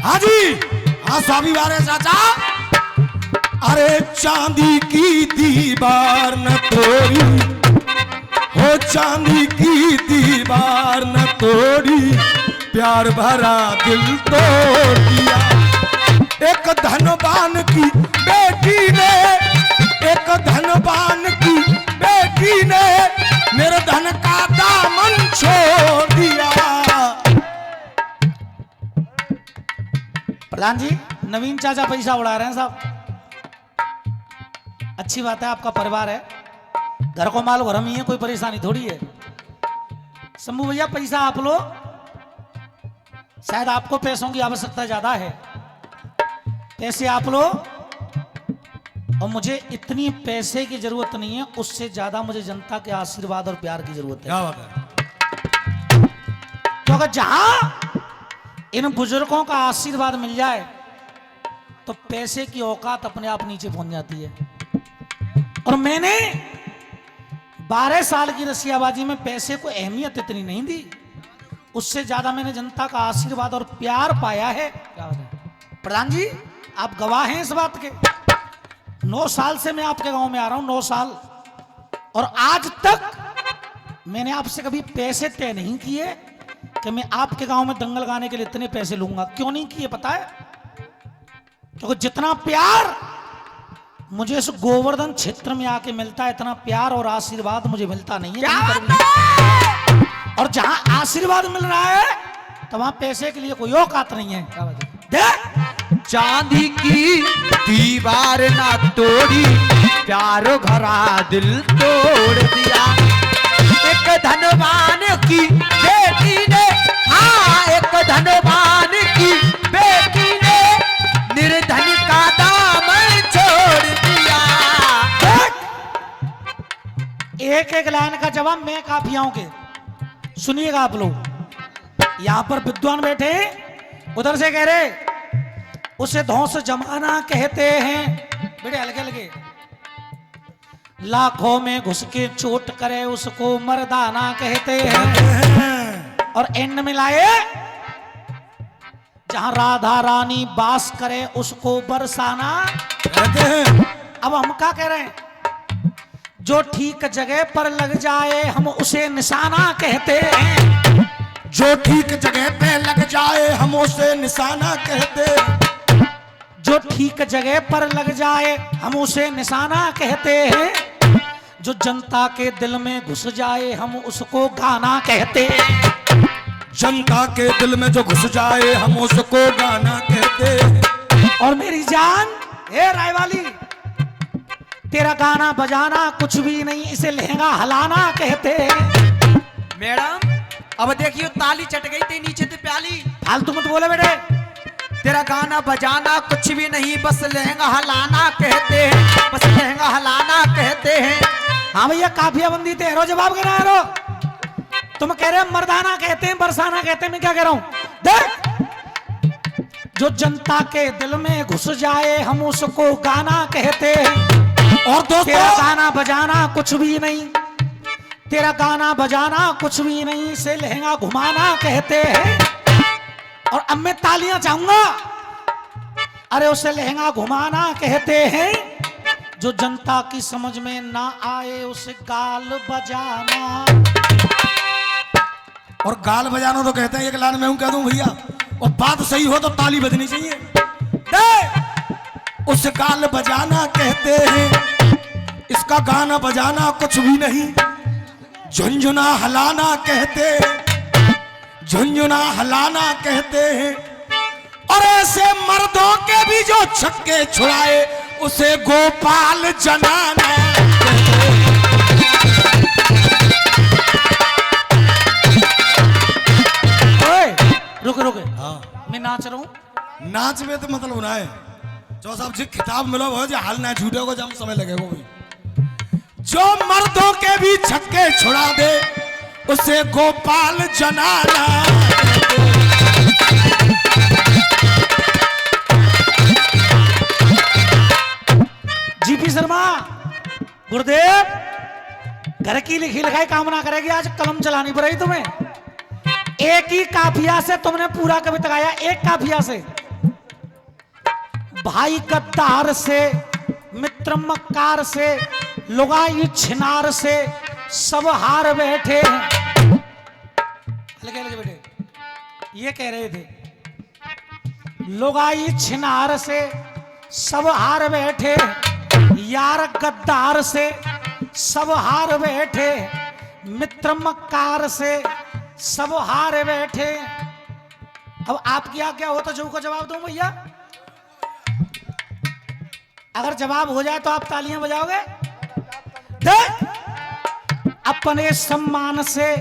हाँ जी, हाँ स्वामी बारे चाचा। अरे चांदी की दीवार न तोड़ी, हो चांदी की दीवार न तोड़ी, प्यार भरा दिल तोड़ दिया। एक धनवान की बेटी ने, एक धनवान की बेटी ने मेरे धन का दामन छोड़ दिया। प्रधान जी, नवीन चाचा पैसा उड़ा रहे हैं साहब। अच्छी बात है, आपका परिवार है, घर को माल घर में ही है, कोई परेशानी थोड़ी है। शंभू भैया पैसा आप लो, शायद आपको पैसों की आवश्यकता ज्यादा है, पैसे आप लो। और मुझे इतनी पैसे की जरूरत नहीं है, उससे ज्यादा मुझे जनता के आशीर्वाद और प्यार की जरूरत है। क्या बात है? तो अगर जहां इन बुजुर्गों का आशीर्वाद मिल जाए तो पैसे की औकात अपने आप नीचे पहुंच जाती है। और मैंने 12 साल की रसियाबाजी में पैसे को अहमियत इतनी नहीं दी, उससे ज्यादा मैंने जनता का आशीर्वाद और प्यार पाया है। क्या बात है? प्रधान जी, आप गवाह हैं इस बात के। 9 साल से मैं आपके गांव में आ रहा हूं, 9 साल, और आज तक मैंने आपसे कभी पैसे तय नहीं किए कि मैं आपके गांव में दंगल गाने के लिए इतने पैसे लूंगा। क्यों नहीं किए पता है? क्योंकि जितना प्यार मुझे इस गोवर्धन क्षेत्र में आके मिलता है, इतना प्यार और आशीर्वाद मुझे मिलता नहीं है। और जहां आशीर्वाद मिल रहा है तो वहां पैसे के लिए कोई औकात नहीं है। देख, चांदी की दीवार ना तोड़ी, प्यार भरा दिल तोड़ दिया। एक धनवान की बेटी ने, हाँ एक धनवान की बेटी ने निर्धन का दामन छोड़ दिया। एक एक लाइन का जवाब मैं काफी आऊं के सुनिएगा आप लोग। यहां पर विद्वान बैठे, उधर से कह रहे उसे धौंस जमाना कहते हैं, बेटे हल्के हल्के, लाखों में घुस के चोट करे उसको मर्दाना कहते हैं। और एंड में लाए, जहां राधा रानी बास करे उसको बरसाना कहते हैं। अब हम क्या कह रहे हैं? जो ठीक जगह पर लग जाए हम उसे निशाना कहते हैं। जो ठीक जगह पे लग जाए हम उसे निशाना कहते हैं। जो ठीक जगह पर लग जाए हम उसे निशाना कहते हैं। जो जनता के दिल में घुस जाए हम उसको गाना कहते हैं। जनता के दिल में जो घुस जाए हम उसको गाना कहते हैं। और मेरी जान, ए रायवाली, तेरा गाना बजाना कुछ भी नहीं, इसे लहंगा हलाना कहते हैं। मैडम अब देखियो, ताली चट गई थी नीचे से प्याली। फालतू मत बोले बेटे। तेरा गाना बजाना कुछ भी नहीं, बस लहंगा हलाना कहते हैं, बस लहंगा हलाना कहते हैं। हाँ भैया, काफिया बंदी थे, रो जवाब कह रहा है। तुम कह रहे मर्दाना कहते हैं, बरसाना कहते हैं, मैं क्या कह रहा हूं? देख, जो जनता के दिल में घुस जाए हम उसको गाना कहते हैं। और दोस्तों, तेरा गाना बजाना कुछ भी नहीं, तेरा गाना बजाना कुछ भी नहीं, से लहंगा घुमाना कहते हैं। और अब मैं तालियां चाहूंगा। अरे उसे लहंगा घुमाना कहते हैं। जो जनता की समझ में ना आए उसे गाल बजाना। और गाल बजाना तो कहते हैं, एक लाइन में हूं कह दूं भैया, और बात सही हो तो ताली बजनी चाहिए। उसे गाल बजाना कहते हैं, इसका गाना बजाना कुछ भी नहीं, झुंझुना हलाना कहते हैं, झुंझुना हलाना कहते हैं। और ऐसे मर्दों के भी जो छक्के छुड़ाए उसे गोपाल जनाना कहते हैं। रुके रुके, हाँ, मैं नाच रहा हूं। नाच में तो मतलब ना है जो साहब जी खिताब मिलो हो, जो हाल ना छूटे को जब समय लगेगा भाई। जो मर्दों के भी छक्के छुड़ा दे उसे गोपाल जनाना। जीपी शर्मा, गुरुदेव, घर की लिखी लिखाई कामना करेगी, आज कलम चलानी पड़ेगी तुम्हें। एक ही काफिया से तुमने पूरा कविता गाया, एक काफिया से। भाई गद्दार से, मित्र मक्कार से, लुगाई छिनार से सब हार बैठे हैं। लगे लगे बेटे, ये कह रहे थे लुगाई छिनार से सब हार बैठे, यार गद्दार से सब हार बैठे, मित्र मक्कार से सब हार बैठे। अब आपकी आज्ञा हो तो जो को जवाब दूं भैया? अगर जवाब हो जाए तो आप तालियां बजाओगे? देख, अपने सम्मान से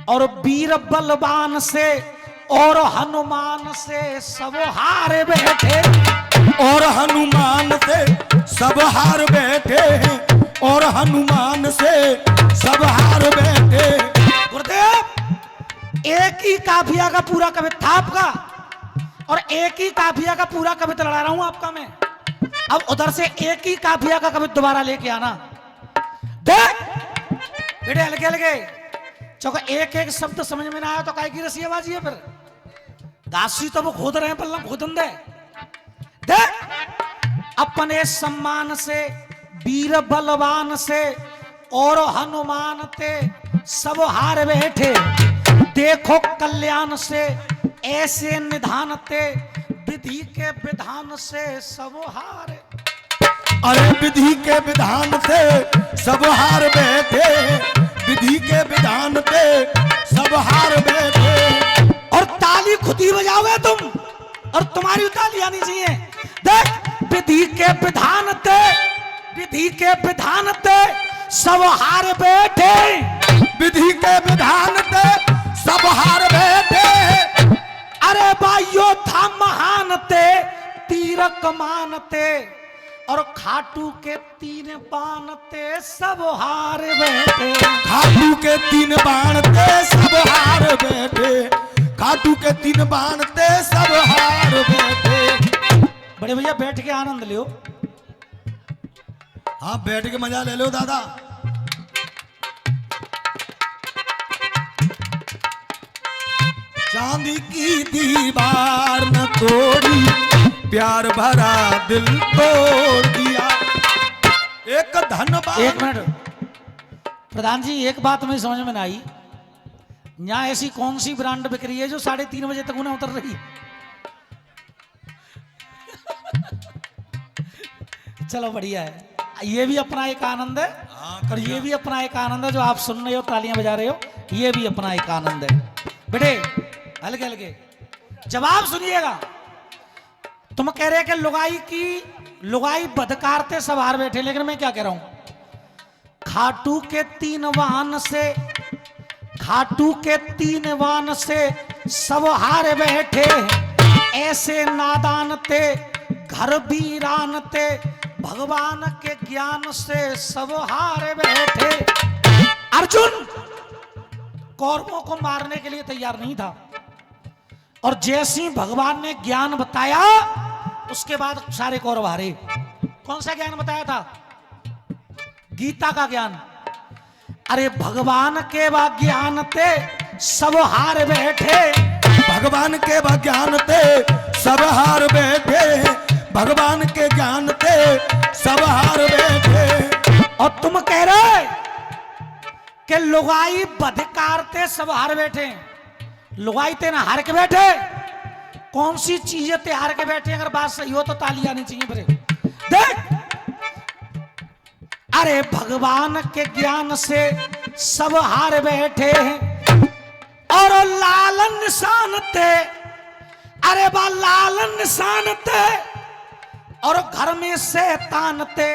और वीर बलवान से और हनुमान से सब हार बैठे, और हनुमान से सब हार बैठे हैं, और हनुमान से सब हार बैठे। गुरुदेव, एक ही काफिया का पूरा कविता था आपका, और एक ही काफिया का पूरा कविता लड़ा रहा हूं आपका मैं। अब उधर से एक ही काफिया का कविता दोबारा लेके आना। देख बेटे, हल्के हल्के चौका, एक एक शब्द समझ में ना आया तो काय की रसियाबाजी है? फिर दासी तो वो खोद रहे हैं, पल्लम खोदन दे। देख, अपने सम्मान से, वीर बलवान से और हनुमान ते सब हार बैठे, देखो कल्याण से ऐसे निधान ते, विधि के विधान से सब हार। अरे विधि के विधान से सब हार बैठे, विधि के विधान से सब हार बैठे। और ताली खुद ही बजाओगे तुम, और तुम्हारी ताली आनी चाहिए। देख, विधि के विधान ते, विधि के विधान ते सब हार बैठे, विधि के विधान से सब हार बैठे। अरे भाइयों था महान ते, तीर कमान ते, और खाटू के तीन बाण ते सब हार बैठे। खाटू के तीन बाण ते सब हार बैठे, खाटू के तीन बाण ते सब हार बैठे। बड़े भैया बैठ के आनंद लियो। हाँ, बैठ के मजा ले लो दादा। चांदी की दीवार न तोड़ी, प्यार भरा दिल तोड़ दिया। एक धनबाद। एक मिनट प्रधान जी, एक बात मुझे समझ में ना आई, यहाँ ऐसी कौन सी ब्रांड बिक रही है जो 3:30 बजे तक उन्हें उतर रही है? चलो बढ़िया है, ये भी अपना एक आनंद है, और ये भी अपना एक आनंद है जो आप सुन रहे हो, तालियां बजा रहे हो, ये भी अपना एक आनंद है। बेटे हल्के हल्के जवाब सुनिएगा। तुम कह रहे कि लुगाई बदकारते सब हार बैठे, लेकिन मैं क्या कह रहा हूं, खाटू के तीन वाहन से, खाटू के तीन वाहन से सब हार बैठे, ऐसे नादान ते घर वीरान ते, भगवान के ज्ञान से सब हार बैठे। अर्जुन कौरवों को मारने के लिए तैयार नहीं था, और जैसे ही भगवान ने ज्ञान बताया उसके बाद सारे कौरव हारे। कौन सा ज्ञान बताया था? गीता का ज्ञान। अरे भगवान के ज्ञान ते सब हार बैठे, भगवान के ज्ञान ते सब हार बैठे, भगवान के ज्ञान ते सब हार बैठे। और तुम कह रहे कि लुगाई बदकारते सब हार बैठे, लुगाई ते ना हार के बैठे। कौन सी चीजें ते हार के बैठे? अगर बात सही हो तो ताली आनी चाहिए फिर। देख, अरे भगवान के ज्ञान से सब हार बैठे हैं, और लालन निशान ते, अरे बा लालन निशान ते, और घर में शैतान ते,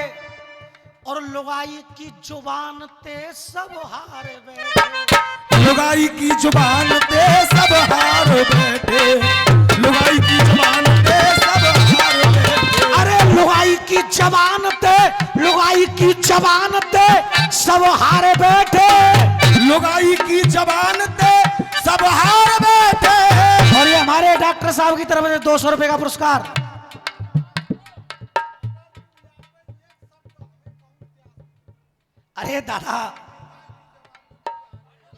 और लुगाई की जुबान ते सब हार बैठे। लुगाई की जुबान ते सब हार बैठे, लुगाई की जुबान ते सब हार बैठे। अरे लुगाई की जबान ते, लुगाई की जबान ते सब हार बैठे, लुगाई की जबान ते सब हार बैठे। और ये हमारे डॉक्टर साहब की तरफ से 200 रुपए का पुरस्कार। अरे दादा,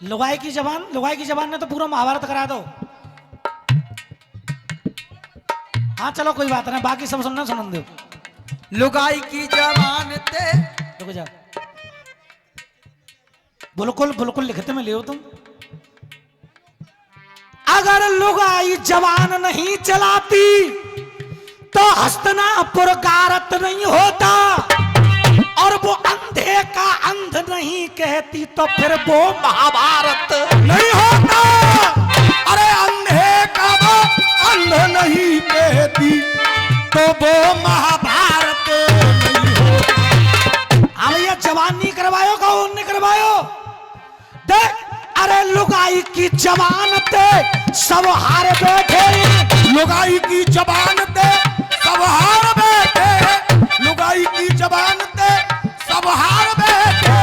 लुगाई की जबान ने तो पूरा महाभारत करा दो। हाँ चलो कोई बात नहीं, बाकी सब सुनना सुन दो। लुगाई की जवान ते रुक जा, बिल्कुल बिल्कुल लिखते में ले तुम। अगर लुगाई जवान नहीं चलाती तो हस्तिनापुर गारत नहीं होता, और वो अंधे का अंध नहीं कहती तो फिर वो महाभारत नहीं होता। अरे अंधे का वो अंध नहीं कहती तो वो महाभारत नहीं होता। हाँ भैया, जवान नहीं करवायो, कौन नहीं करवायो? देख, अरे लुगाई की जवान ते सब हार बैठे, लुगाई की जबान ते सब हार बैठे, लुगाई की जबान ते सब हार बैठे।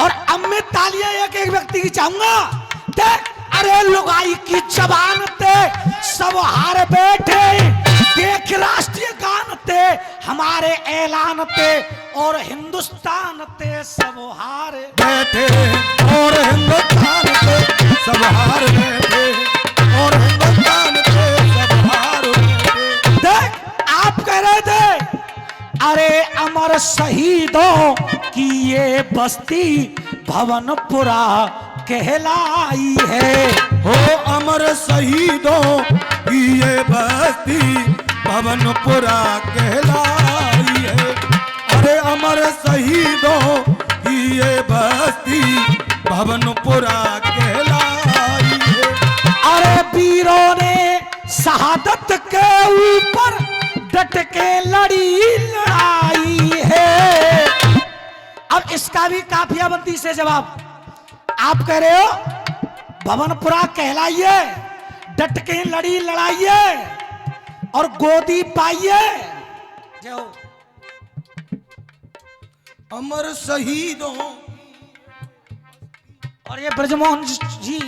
और अब मैं तालियां एक एक व्यक्ति की चाहूंगा। देख, अरे लुगाई की जबान ते सब हार बैठे, देख राष्ट्रीय गान ते हमारे ऐलान ते, और हिंदुस्तान ते सब हार बैठे, और हिंदुस्तान पे सब हार बैठे, और हिंदुस्तान पे सब हार बैठे। देख, आप कह रहे थे अरे अमर शहीदों की ये बस्ती भवनपुरा कहलाई है। हो अमर शहीदों की ये बस्ती भवनपुरा कहलाई है। अरे अमर शहीदों की ये बस्ती भवनपुरा कहलाई है। अरे वीरों ने शहादत के ऊपर डट के लड़ी लड़ाई है। अब इसका भी काफियाबंदी से जवाब। आप कह रहे हो भवनपुरा कहलाइए, डट के लड़ी लड़ाइए और गोदी पाइए। जय हो। अमर शहीदों, और ये ब्रजमोहन जी,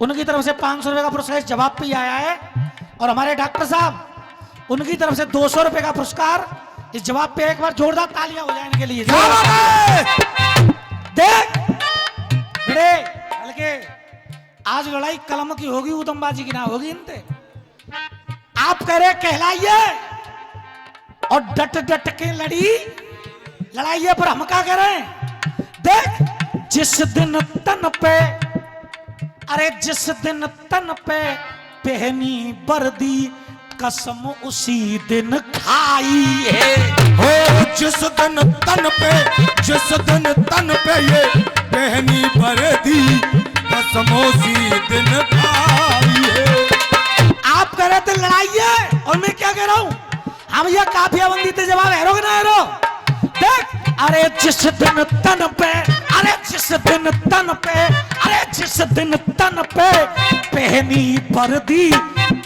उनकी तरफ से 500 रुपए का पुरस्कार जवाब पे आया है, और हमारे डॉक्टर साहब उनकी तरफ से 200 रुपए का पुरस्कार इस जवाब पे। एक बार जोरदार तालियां हो जाए इनके लिए। देख बेटे, हल्के आज लड़ाई कलम की होगी, उदमबाजी की ना होगी इनते। आप कह रहे कहलाइए और डट डट के लड़ाइए, पर हम क्या कह रहे हैं? देख, जिस दिन तन पे, अरे जिस दिन तन पे पहनी वर्दी कसम उसी दिन खाई है। हो जिस दिन तन पे, जिस दिन तन पे ये पहनी वर्दी कसम उसी दिन खाई है। आप कह रहे थे लड़ाइए, और मैं क्या कह रहा हूं? हम यह काफियाबंदी थे, जवाब हैरो कि ना हैरो? देख, अरे जिस दिन तन पे, अरे जिस दिन तन पे, अरे जिस दिन तन पे पहनी वर्दी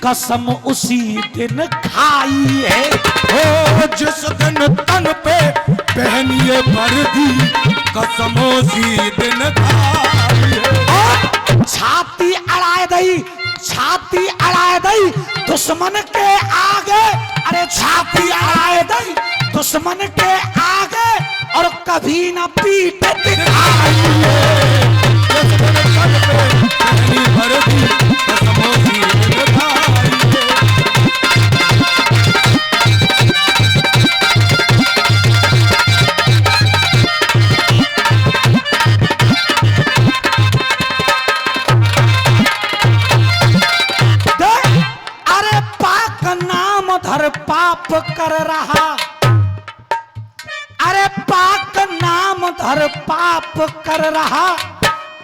कसम उसी दिन खाई है। हो जिस दिन तन पे पहनिए वर्दी कसम उसी दिन खाई है। और छाती अड़ाए दई, छाती अड़ाए दई दुश्मन के आगे, अरे छाती अड़ाए दई दुश्मन के आगे, और कभी न पीठ दिखाई है। जिस दिन तन पे पहनी वर्दी कसम उसी दिन खाई है। अरे पाक नाम धर पाप कर रहा, अरे पाक नाम धर पाप कर रहा,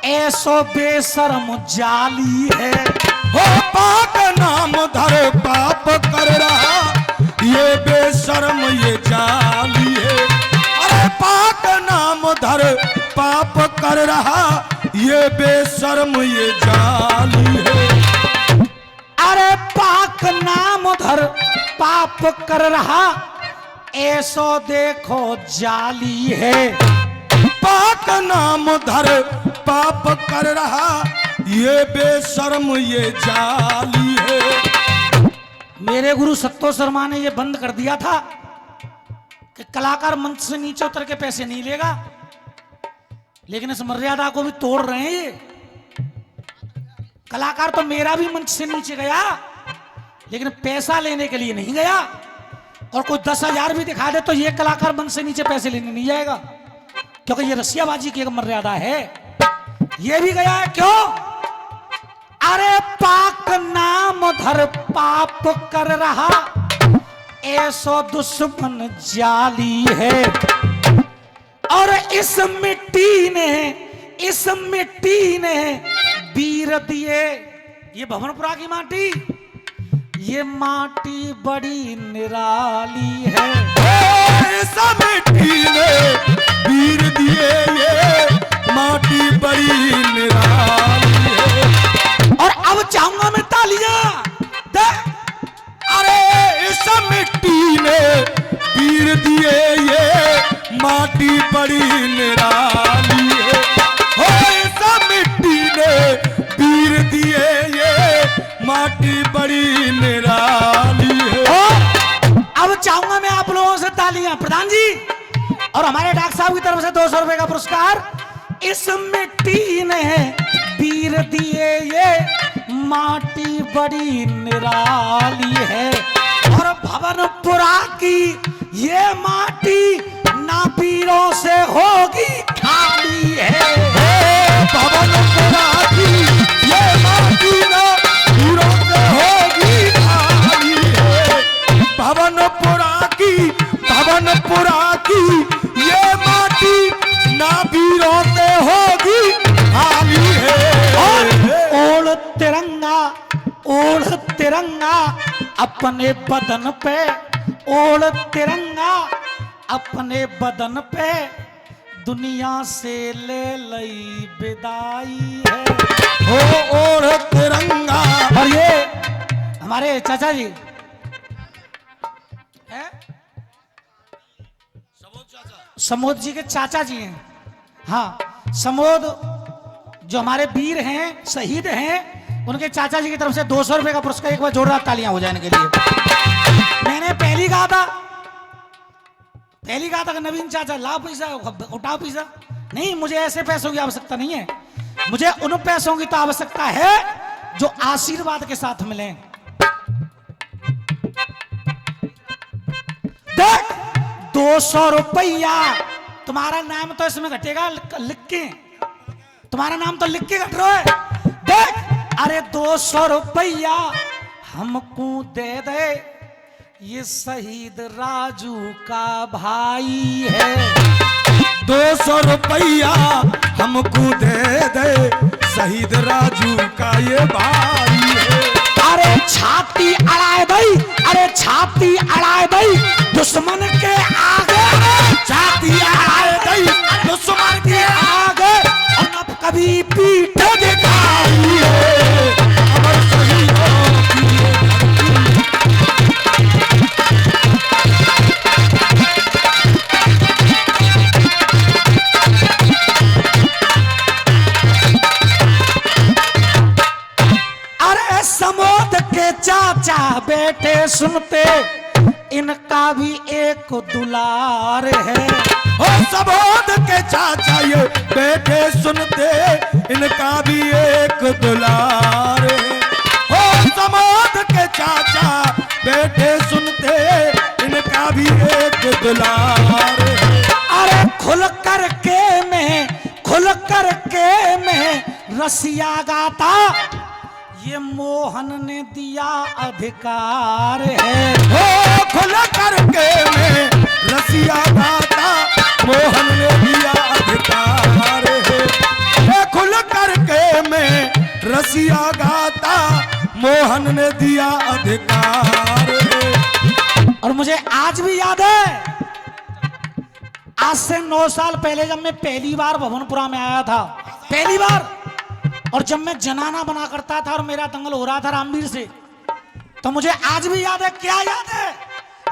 ऐसो बेशर्म जाली है। हो पाक नाम धर पाप कर रहा, ये बेशर्म ये जाली है। अरे पाक नाम धर पाप कर रहा, ये बेशर्म ये जाली है। अरे पाक नाम धर पाप कर रहा, ऐसो देखो जाली है। पाक नाम धर पाप कर रहा, ये बेशर्म ये जाली है। मेरे गुरु सत्तो शर्मा ने ये बंद कर दिया था कि कलाकार मंच से नीचे उतर के पैसे नहीं लेगा, लेकिन इस मर्यादा को भी तोड़ रहे हैं ये कलाकार। तो मेरा भी मंच से नीचे गया, लेकिन पैसा लेने के लिए नहीं गया। और कोई 10,000 भी दिखा दे तो ये कलाकार मन से नीचे पैसे लेने नहीं जाएगा, क्योंकि ये रसियाबाजी की एक मर्यादा है। ये भी गया है, क्यों? अरे पाक नाम धर पाप कर रहा, ऐसो दुश्मन जाली है। और इस मिट्टी ने वीर दिए, ये भवनपुरा की माटी, ये माटी बड़ी निराली है। इस मिट्टी ने वीर दिए, ये माटी बड़ी निराली है। और अब चाहूंगा मैं तालियां दे। अरे इस मिट्टी ने वीर दिए, ये माटी बड़ी निराली है। हो इस मिट्टी ने वीर दिए, ये माटी बड़ी निराली है। अब चाहूंगा मैं आप लोगों से तालियां, प्रधान जी और हमारे डॉक्टर साहब की तरफ से 200 रुपए का पुरस्कार। इस मिट्टी ने वीर दिए, ये माटी बड़ी निराली है। और भवनपुरा की ये माटी ना वीरों से होगी खाली है। भवनपुरा की ये माटी ना वीरों से होगी खाली है। भवनपुरा की ये माटी ना वीरों से होगी खाली है। और ओढ़ तिरंगा अपने बदन पे, ओढ़ तिरंगा अपने बदन पे, दुनिया से ले लई विदाई है। हो ओढ़ तिरंगा। और ये हमारे चाचा जी हैं, समोद जी के चाचा जी हैं। हाँ, समोद जो हमारे वीर हैं, शहीद हैं, उनके चाचा जी की तरफ से 200 रुपए का पुरस्कार। एक बार जोरदार तालियां हो जाने के लिए। मैंने पहली कहा था कि नवीन चाचा लाओ पैसा, उठाओ पैसा। नहीं, मुझे ऐसे पैसों की आवश्यकता नहीं है, मुझे उन पैसों की तो आवश्यकता है जो आशीर्वाद के साथ मिले। देख, 200 रुपया तुम्हारा नाम तो इसमें घटेगा लिख के, तुम्हारा नाम तो लिख के घट रहा है। देख, अरे 200 रुपया हमको दे दे, ये शहीद राजू का भाई है। 200 रुपया हमको दे दे, शहीद राजू का ये भाई है। अरे छाती अड़ाए भाई, अरे छाती अड़ाए भाई दुश्मन के आगे, छाती अड़ाए भाई दुश्मन के आगे, और अब कभी पीठ दिखाई है। अमर शहीदों की ये अरे समोद के चाचा बेटे सुनते, इनका भी एक दुलार है। ओ सबोद के चाचा ये बेटे सुनते, इनका भी एक दुलार है। ओ समोद के चाचा बेटे सुनते, इनका भी एक दुलार है। अरे खुल करके मैं रसिया गाता, ये मोहन ने दिया अधिकार है। ओ खुल करके मैं रसिया गाता, मोहन ने दिया अधिकार है। ओ खुल करके मैं रसिया गाता, मोहन ने दिया अधिकार है। और मुझे आज भी याद है, आज से 9 साल पहले जब मैं पहली बार भवनपुरा में आया था, पहली बार, और जब मैं जनाना बना करता था और मेरा दंगल हो रहा था रामवीर से, तो मुझे आज भी याद है। क्या याद है?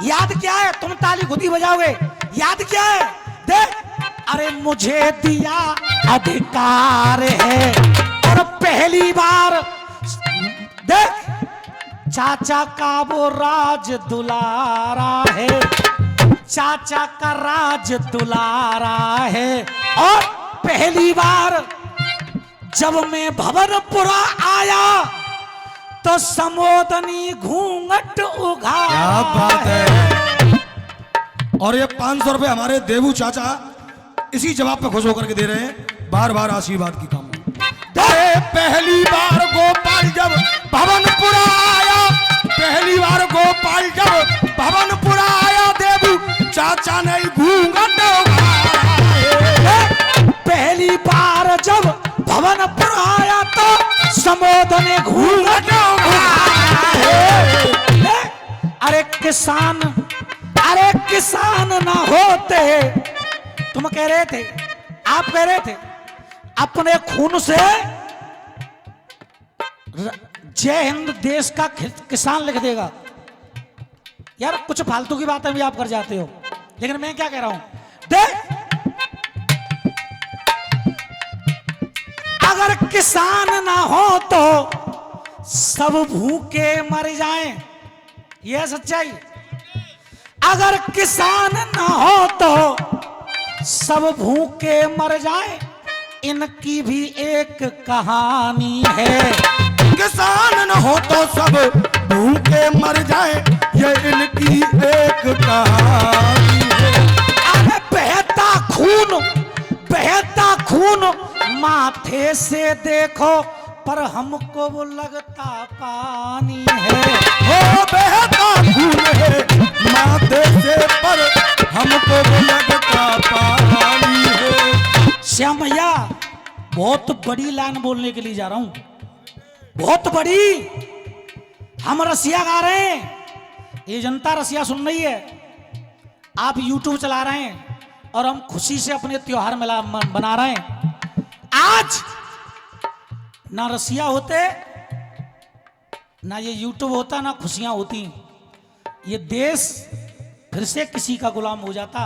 याद क्या है? तुम ताली खुद ही बजाओगे। याद क्या है? देख, अरे मुझे दिया अधिकार है। और पहली बार देख, चाचा का वो राज दुलारा है, चाचा का राज दुलारा है। और पहली बार जब मैं भवनपुरा आया तो समोदनी घूंघट उघाड़। क्या बात है। और ये 500 रुपए हमारे देवू चाचा इसी जवाब पे खुश होकर के दे रहे हैं, बार बार आशीर्वाद की काम। पहली बार गोपाल जब भवनपुर आया, पहली बार गोपाल जब भवनपुर आया, देवू चाचा ने घूंघट उघाड़ा। पहली बार जब भवनपुर आया तो समोद ने घूंघट उघाड़ा। अरे किसान ना होते, तुम कह रहे थे, आप कह रहे थे अपने खून से जय हिंद देश का किसान लिख देगा। यार कुछ फालतू की बातें भी आप कर जाते हो, लेकिन मैं क्या कह रहा हूं, देख अगर किसान ना हो तो सब भूखे मर जाएं, यह सच्चाई। अगर किसान ना हो तो सब भूखे मर जाएं, इनकी भी एक कहानी है। किसान न हो तो सब भूखे मर जाए, ये इनकी एक कहानी है। अरे बहता खून माथे से देखो, पर हमको वो लगता पानी है। हो बहता खून है माथे से, पर हमको वो लगता पानी है। श्याम भैया बहुत बड़ी लाइन बोलने के लिए जा रहा हूं, बहुत बड़ी। हम रसिया गा रहे हैं, ये जनता रसिया सुन रही है, आप YouTube चला रहे हैं और हम खुशी से अपने त्योहार बना रहे हैं। आज ना रसिया होते, ना ये YouTube होता, ना खुशियां होती, ये देश फिर से किसी का गुलाम हो जाता।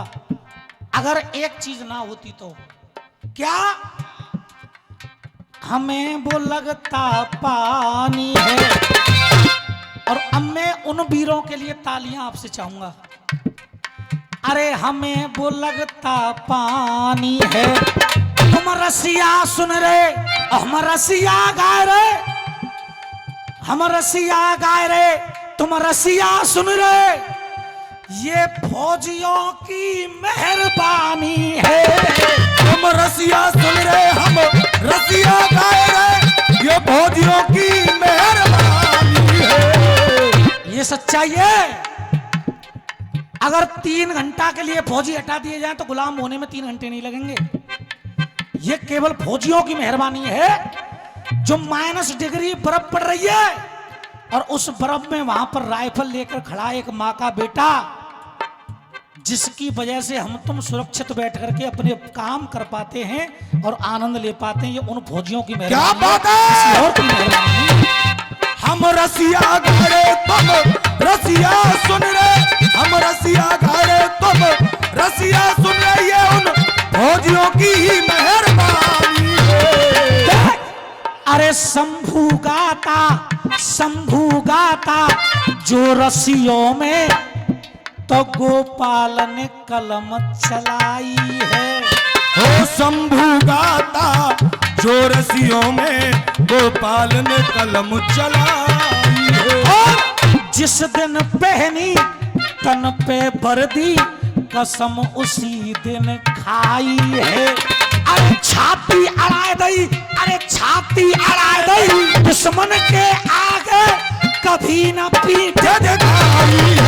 अगर एक चीज ना होती तो क्या, हमें वो लगता पानी है। और अब मैं उन वीरों के लिए तालियां आपसे चाहूंगा। अरे हमें वो लगता पानी है। तुम रसिया सुन रहे, हम रसिया गाए रहे, हम रसिया गाए रहे, तुम रसिया सुन रहे, ये फौजियों की मेहरबानी है। हम रसिया सुन रहे, हम रसिया गाए रहे, ये फौजियों की मेहरबानी है। ये सच्चाई है। अगर 3 घंटा के लिए फौजी हटा दिए जाएं तो गुलाम होने में 3 घंटे नहीं लगेंगे। ये केवल फौजियों की मेहरबानी है। जो -डिग्री बर्फ पड़ रही है और उस बर्फ में वहां पर राइफल लेकर खड़ा एक माँ का बेटा, जिसकी वजह से हम तुम सुरक्षित बैठ करके अपने काम कर पाते हैं और आनंद ले पाते हैं, ये उन फौजियों की मेहरबानी। क्या बात है। किसी और की मेहरबानी। हम रसिया गा रहे, तुम रसिया सुन रहे, हम रसिया गा रहे, तुम रसिया सुन रहे, ये उन फौजियों की ही मेहरबानी है। अरे शंभू गाता जो रसियों में, तो गोपाल ने कलम चलाई है। हो शंभू गाता जो रसियों में, गोपाल ने कलम चलाई है। और जिस दिन पहनी तन पे वर्दी, कसम उसी दिन खाई है। अरे छाती अड़ाए दई, अरे छाती अड़ाए दई, दुश्मन के आगे कभी न पीठ दिखाई